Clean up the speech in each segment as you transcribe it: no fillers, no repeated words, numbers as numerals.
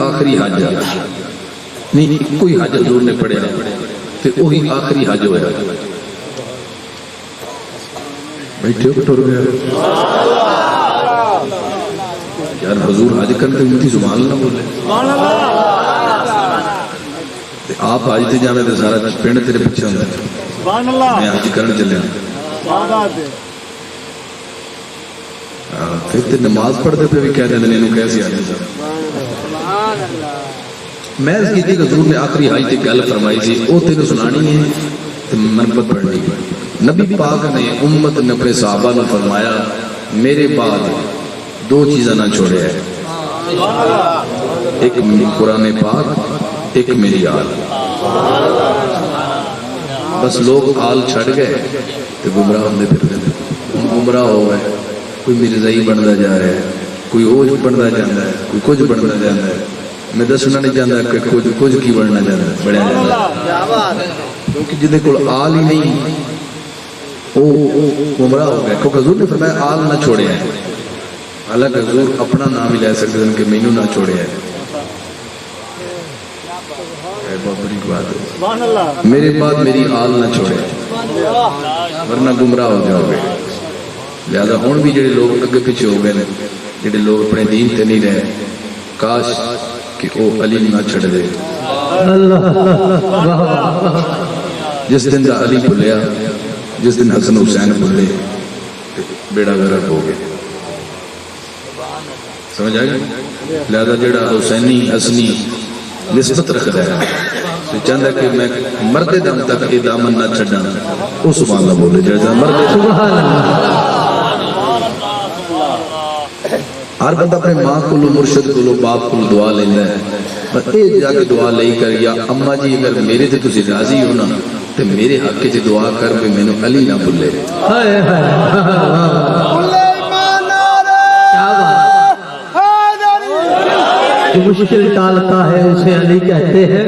آخری حج نہیں، کوئی حج حضور نے پڑھیا تے وہی آخری حج ہویا. بیٹھے ہو ٹر گیا یار، حضور حج کرتے امتی سبحان اللہ بولے. آپ حج تے جانے تے سارا پنڈ تیرے پیچھے ہوندا ہے. میں حج کرن چلیا پھر تے نماز پڑھتے پہ بھی کہہ دیں انہوں کیسے آنے سر. میں اس کی کہ حضور نے آخری حج تے گل فرمائی سی وہ تینوں سنانی ہے تے منقبت پڑھنی ہے. نبی پاک نے امت نے اپنے صحابہ نے فرمایا میرے بعد دو چیزیں نہ چھوڑے ہیں، ایک قرآن پاک، ایک میری آل. بس لوگ آل چھڑ گئے تو گمراہ ہوندے پھر گمراہ ہو گئے. کوئی مرزائی بنتا جا رہا ہے، کوئی اوج بنتا جاتا ہے، کوئی کچھ بنتا جاتا ہے. میں دسنا نہیں چاہتا کہ کچھ کی بننا چاہتا ہے بڑھیا جاتا ہے، کیونکہ جن کو آل ہی نہیں وہ گمراہ ہو گئے. کیونکہ حضور نے فرمایا آل نہ چھوڑے ہیں. حالانکہ حضور اپنا نام ہی لے سکتے ہیں کہ مینو نہ چھوڑے ہیں. میرے بعد میری آل نہ چھوڑے ورنہ گمراہ ہو جاؤ گے. لہذا ہوں بھی جڑے لوگ اگے پیچھے ہو گئے جڑے لوگ اپنے دین تے نہیں رہے، کاش کہ وہ علی نہ چھڑ دے. جس دن دا علی بھولیا، جس دن حسن حسین بھولے، بیڑا غرق ہو گیا. سمجھ آئے؟ لہذا جڑا حسینی حسنی نسبت رکھتا ہے چاہتا ہے کہ میں مرد دم تک یہ دامن نہ چھڑا، وہ سبحان اللہ بولے. جیسا مرد سبحان اللہ. ہر بندہ اپنے ماں کو مرشد کو باپ کو دعا لینا ہے. اے جا کے دعا لے کر یا اما جی اگر میرے تے تسی راضی ہو نا تو میرے حق چ دعا کر بھی مینوں علی نہ بھولے. جو مشکل ٹالتا ہے اسے علی کہتے ہیں،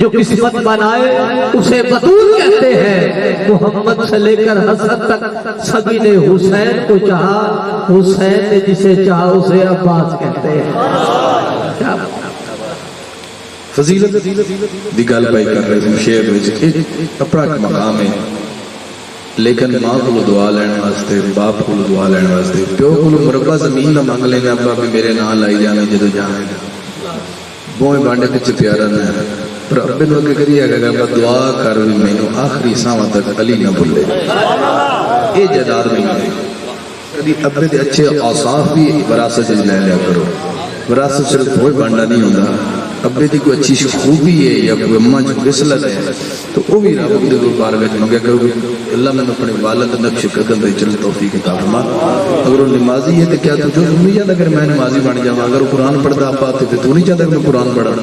جو قسمت بنائے اسے بطول کہتے ہیں. محمد سے لے کر حسن تک سبھی نے حسین کو چاہا، حسین نے جسے چاہا اسے عباس کہتے ہیں. فضیلت دی گل پائی کر رہے ہیں شعر وچ اپنا ایک مقام ہے، لیکن ماں کو دعا لینے واسطے، باپ کو دعا لینے واسطے، پیو کو مربع زمین نہ مانگ لینا ابا بھی میرے نام لائی جانے جدو جانے بوئے بانڈے پچھے پیارا نہ ہے. پر ابے نو اگے کریے گا ابا دعا کر بھی مینوں آخری ساواں تک علی نہ بھولے. یہ جداد نہیں ہے. کبھی ابے دے اچھے اوصاف بھی وراثت سے لے لیا کرو. وراثت صرف بوئے بانڈا نہیں ہوتا، ابے دی کوئی اچھی خوبی ہے یا کوئی اماں جو غسلت ہے تو وہ بھی رب دے بارگاہ وچ منگیا کرو کہ اللہ میں اپنے والد نقش قدم تے چل توفیق عطا فرما. اگر وہ نمازی ہے تو کیا تجھے امید اگر میں نمازی بن جاواں؟ اگر وہ قرآن پڑھدا آپ تے تو نہیں چاہتا کہ میں قرآن پڑھاں.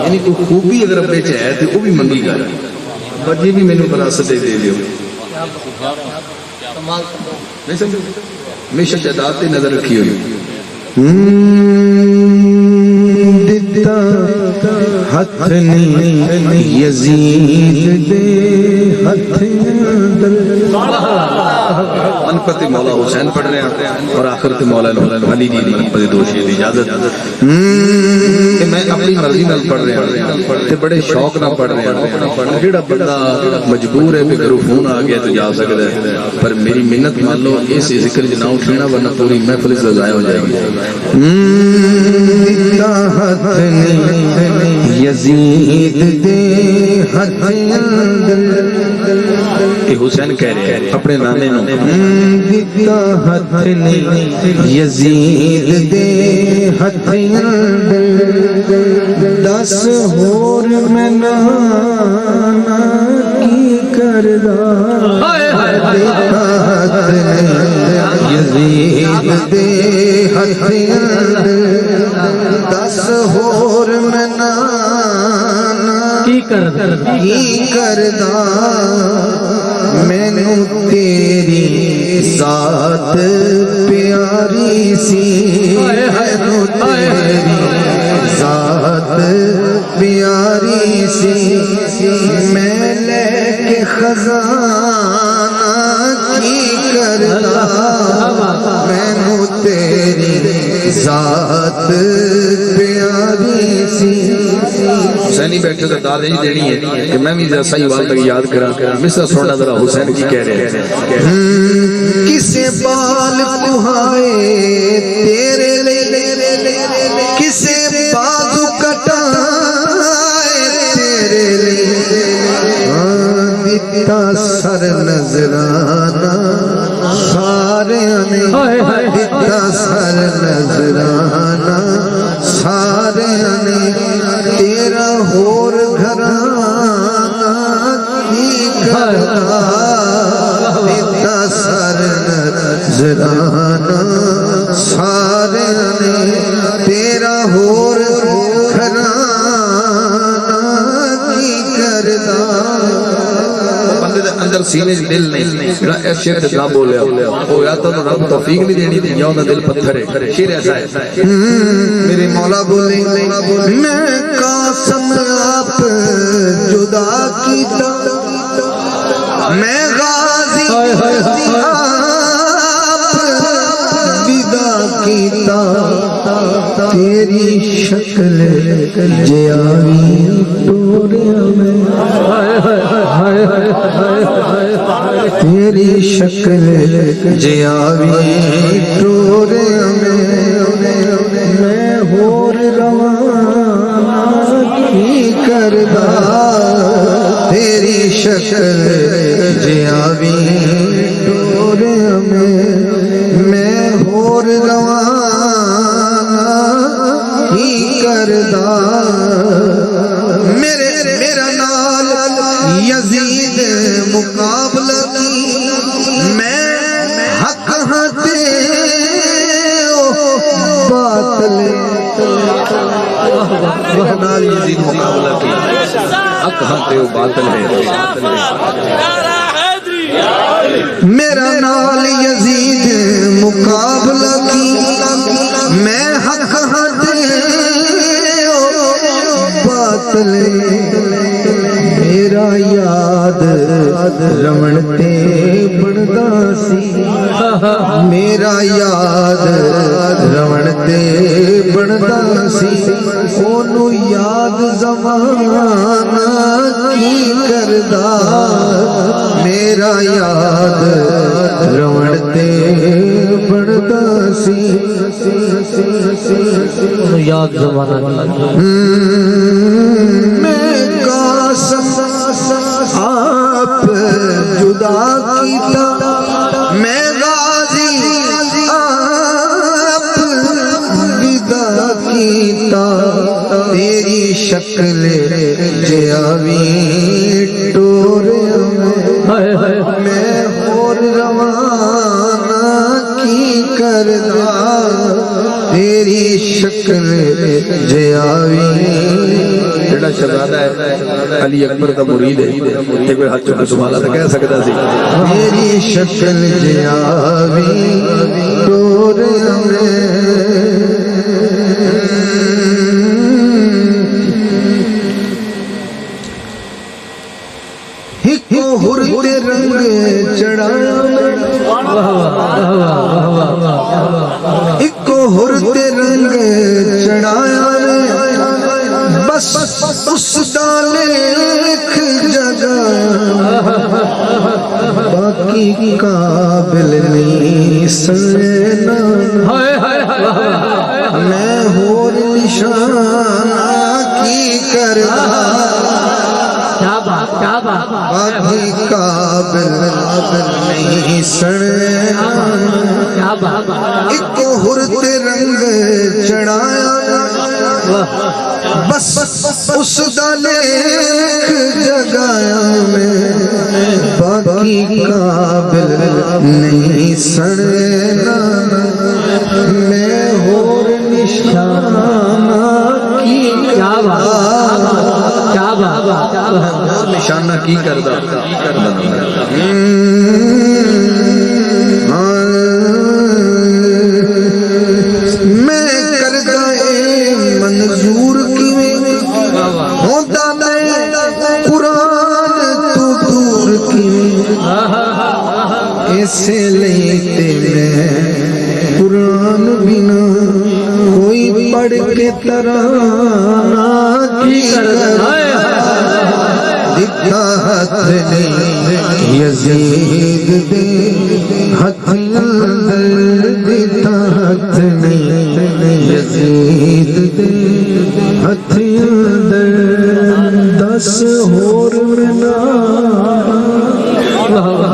یعنی کوئی خوبی اگر ابے چ ہے تو وہ بھی منگی گا بجی بھی مینوں وراثت دے دیو. نہیں سمجھ ہمیشہ جائیداد تے نظر رکھی ہوئی. ہتھ نہیں یزید دے ہتھ منقبت مولا حسین پڑھ رہے ہیں اور آخرت مولا علی دی منقبت دوشی دی اجازت کہ میں اپنی مرضی نال پڑھ رہے ہیں تے بڑے شوق نال پڑھ رہے ہیں. جڑا بندہ مجبور ہے کہ گھروں فون آ گیا تو جا سکتا ہے، پر میری منت مان لو اس ذکر جنا اٹھنا ورنہ پوری محفل سے ضائع ہو جائے گی. یزید دے ہتھ کہ حسین کہہ رہے ہیں اپنے نانے نو دیتا ہتھ نہیں یزید دے ہتھ دس ہور میں نانا کی کردہ دیتا ہتھ نہیں یزید دے ہتھ دس ہور میں نانا کی کردہ مینوں تیری ذات پیاری سی، مینوں تیری ذات پیاری سی. میں لے کے خزانہ کی کردہ مینوں تیری ذات پیاری یاری سی حسینی بیٹھے تو داد ہی دینی ہے کہ میں بھی صحیح وال تک یاد کرا مصرع سننا ذرا حسین کی کہہ رہے ہیں کسے بال کہائے تیرے لئے کسے بازو کٹائے تیرے لئے دیتا سر نظرانہ سارے نے دیتا سر نظرانہ سارے نے تیرا ہور گھرانہ کی کرتا دیتا سر نظرانہ سارے نے تیرا ہور گھرانہ کی کرتا بندے دے اندر سینے دل نہیں جڑا اس شعر تے گا بولیا او یا تو رب توفیق نہیں دینی تے یا انہاں دل پتھر ہے شعر ایسا ہے میرے مولا بولے میں قاسم آپ جدا کیتا میں غازی آپ ودا کیتا تیری شکل جیاوی ٹوریا میں تیری شکل جیاوی ٹوریا میں ہور روانہ کی کردہ تیری شکل جیاوی ٹوریا میں ہور روانہ کی کردہ میرا نال یزید مقابلہ کی میں حق ہاتے باطل نال یزید مقابلہ کی حق ہاں تے باطل ہے میرا نال یزید مقابلہ کی میں حق ہاتے باطل میرا یاد رمن تے بڑھدا سی میرا یاد رمن تے بڑھدا سی اونوں یاد زمانہ کی کردا میرا یاد رمن تے بڑھدا سی یاد زمانہ میں قاسم آپ جدا کیتا میں غازی آپ ودا کیتا تیری شکل جیاوی ٹوریا میں ہور روانہ کی کردا تیری شکل جیاوی جڑا شہزادہ ہے علی اکبر کا مرید ہے تے کوئی ہاتھ چکے سبحان تو کہہ سکتا سی تیری شکل جیاوی ٹوریا ہکو ہر تے رنگ چڑھایا ہکو ہر تے رنگ چڑھایا بس اس دا لکھ جگہ باقی قابل نہیں سننا میں ہور نشانہ کی کردا باقی قابل نہیں سننا ایک ہرت رنگ چڑھایا بس اس دا لکھ جگایا میں باقی قابل نہیں سننا میں ہور نشانہ کی نشانہ کی کردا میں کردہ منظور کی ہوتا میں قرآن تو دور کی ایسے لیتے میں قرآن بنا کوئی پڑھ کے ترانہ کی دکھا ہاتھ نہیں یزید دے ہاتھ اندر دیتا ہاتھ نہیں یزید دے ہاتھ اندر دس ہور منا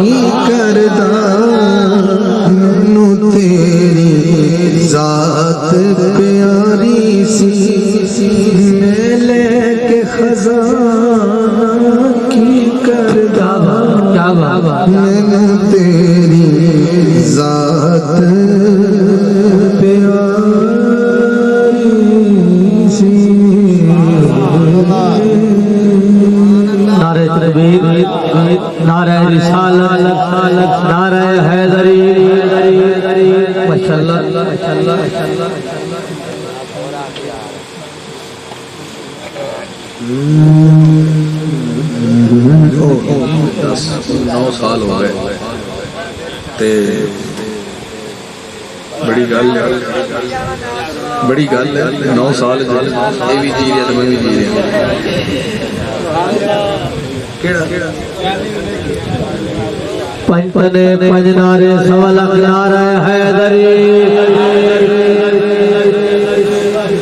ہی کردہ نو تیری ذات پیاری سی میں لے کے خزانہ کی کردہ میں تیری ذات پیاری سی نعرہ تکبیر، نعرہ رسالت، نعرہ حیدری، ماشاءاللہ ماشاءاللہ۔ 9 سال ہو گئے تے بڑی گل ہے 9 سال یہ بھی جی رہا تو میں بھی جی رہا پنج نعرے سوا لاکھ نعرہ حیدری،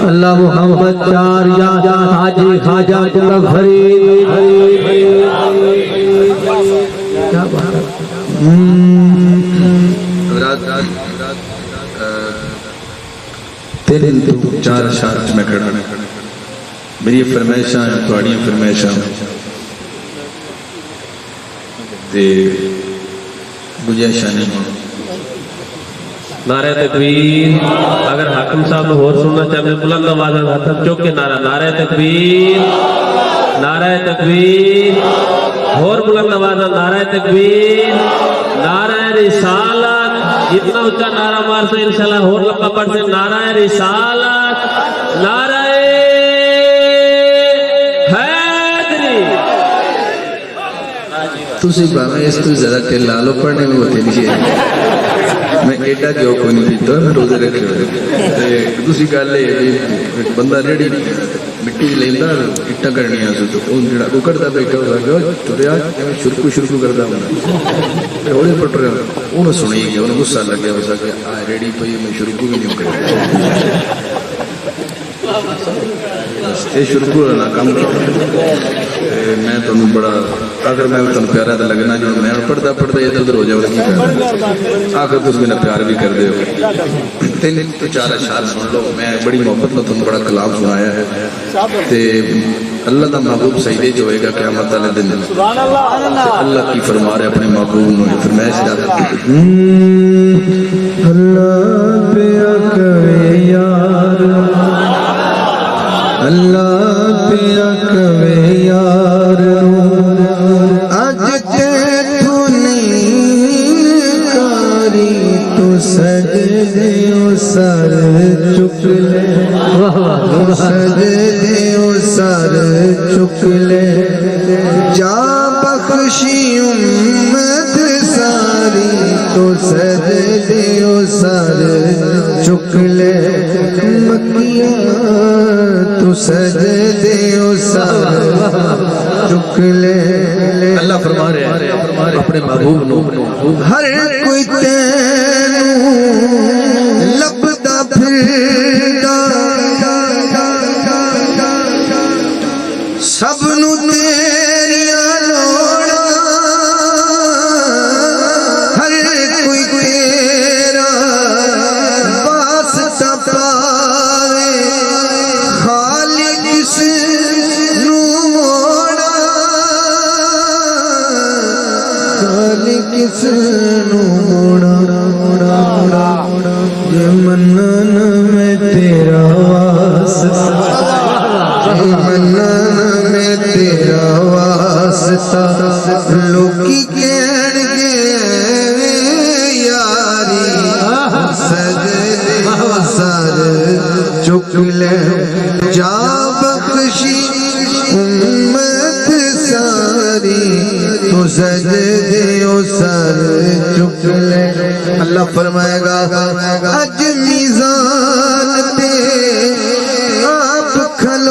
اللہ محمد 4 یا حاجی خواجہ قمر فرید۔ کیا بات ہے، تین تو 4 اشعار میں کھڑا میری فرمائشاں ہیں تواڑیاں فرمائشاں تے گنجائشاں نہیں۔ نعرہ تکبیر، اگر حاکم صاحب نے اور سننا چاہتے بلند آواز میں ہاتھ چوک کے نعرہ تکبیر، نعرہ تکبیر، اور بلند آواز میں نعرہ تکبیر، نعرہ رسالت، جتنا اونچا نعرہ مار سے انشاءاللہ اور لمبا پڑھ سے نعرہ رسالت، نعرہ حیدری۔ تسی باہمیں اس تو زیادہ ٹلالو پڑھنے میں ہوتے نہیں میں ایڈا کیوں کوئی نہیں پیتا میں روزے رکھے ہوئے دوسری گل ہے بندہ ریڑی مٹی لینا اٹا کرنی ہے تو کرتا بیٹھا ہو سکتا تریا شرکو کرتا ہوں ہولی پٹ رہا انہوں سنی گیا انہوں غصہ لگیا ہو سکتا ریڑی پہ میں شرکو بھی نہیں کرتا یہ شرکو رہنا کام میں تمہیں بڑا اگر میں تمہیں پیارا تو لگنا جو میں پڑھتا ادھر ادھر ہو جاؤ آخر تو میرا پیار بھی کر دے ہو 3 اشعار سن لو میں بڑی محبت میں تمہیں بڑا کلام سنایا ہے تے اللہ دا محبوب سجدے جو ہوئے گا قیامت والے دن اللہ کی فرما رہے اپنے محبوب نے فرمائش جاتا اللہ پیا کرے یار اللہ پیا کرے یار اج تے تو نہیں کاری تو سجدے و سر چک لے سجدے و سر چک لے جا بخشی امت ساری تو سجدے و سر چک لے مکیاں تو سجدے و سر چک لے اللہ فرما رہے ہیں اپنے محبوب نو ہر کوئی تینوں لبدا پھردا سب نو تیریاں لوڑاں ہر کوئی تیرا واسطہ پاوے خالق کس نو موڑا خالق کس نو موڑا جے منن میں تیرا واسطہ جے منن میں تیرا واسطہ لوکی کہن گے یاری سجدے و سر چک لے جا بخشی امت ساری تو سجدے و سر چک لے اللہ فرمائے گا اج میزان تے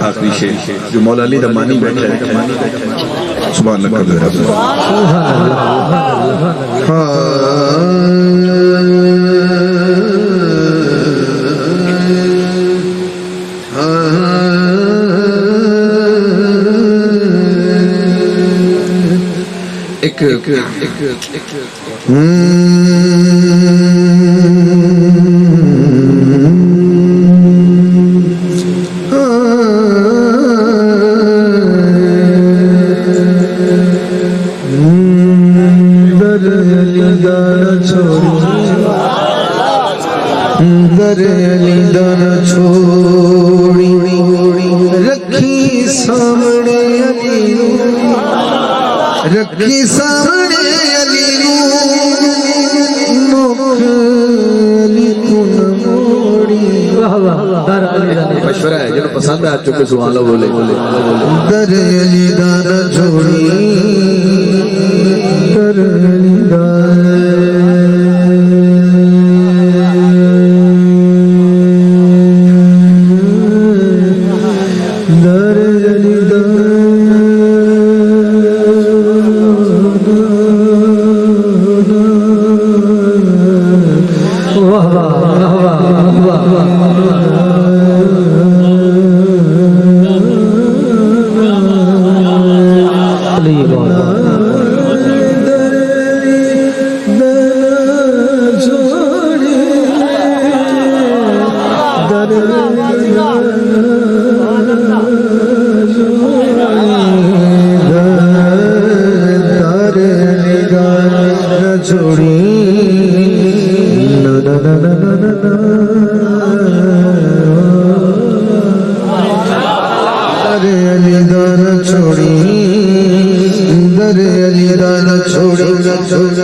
آخری شیر جو مولا علی دمانی بیٹھا ہے سبحان اللہ کر دے رکھی سامنے علی مخ علی تو نہ موڑی مشورہ ہے جنہوں پسند ہے آج چکے سبحان اللہ بولے در علی دانا چھوڑی در علی دانا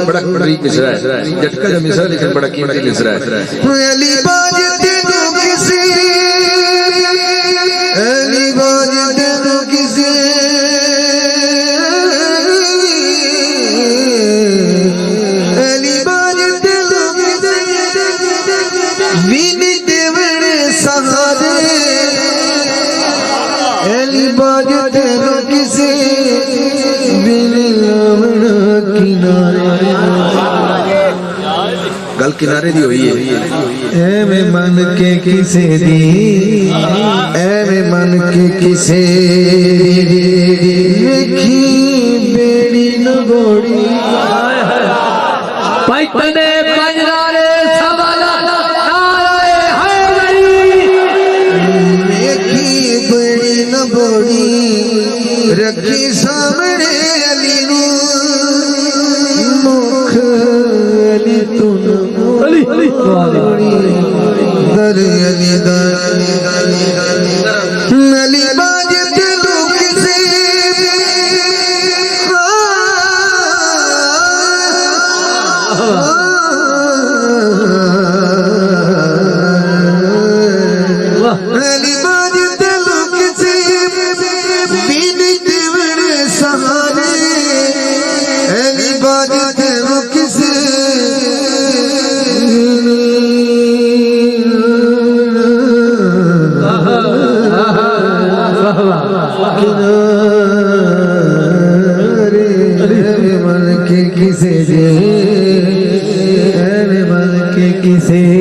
بڑا قریب مصرع ہے جھٹکا جو مصرع لیکن بڑا قیمتی مصرع ہے علی باج تینو کسی علی باج تینو کسی علی باج تینو کسی بینی دیوڑے سہارے علی باج تینو کسی بینی لامنا کنارے گل کنارے دی ہوئی ہے اے میں من کے کسے دی اے میں من کے کسے دی ویکھی بیڑی نہ بوڑی پیتنے پنجارے سوالا نارے حیدری ویکھی بیڑی نہ بوڑی رکھی سامنے علی نو مکھ علی تو نہ در علی در علی باج دلو کسی علی باج دلو کسی بینی دیوڑے سہارے علی باج دلو کسی من کے کسے دے من کے کسے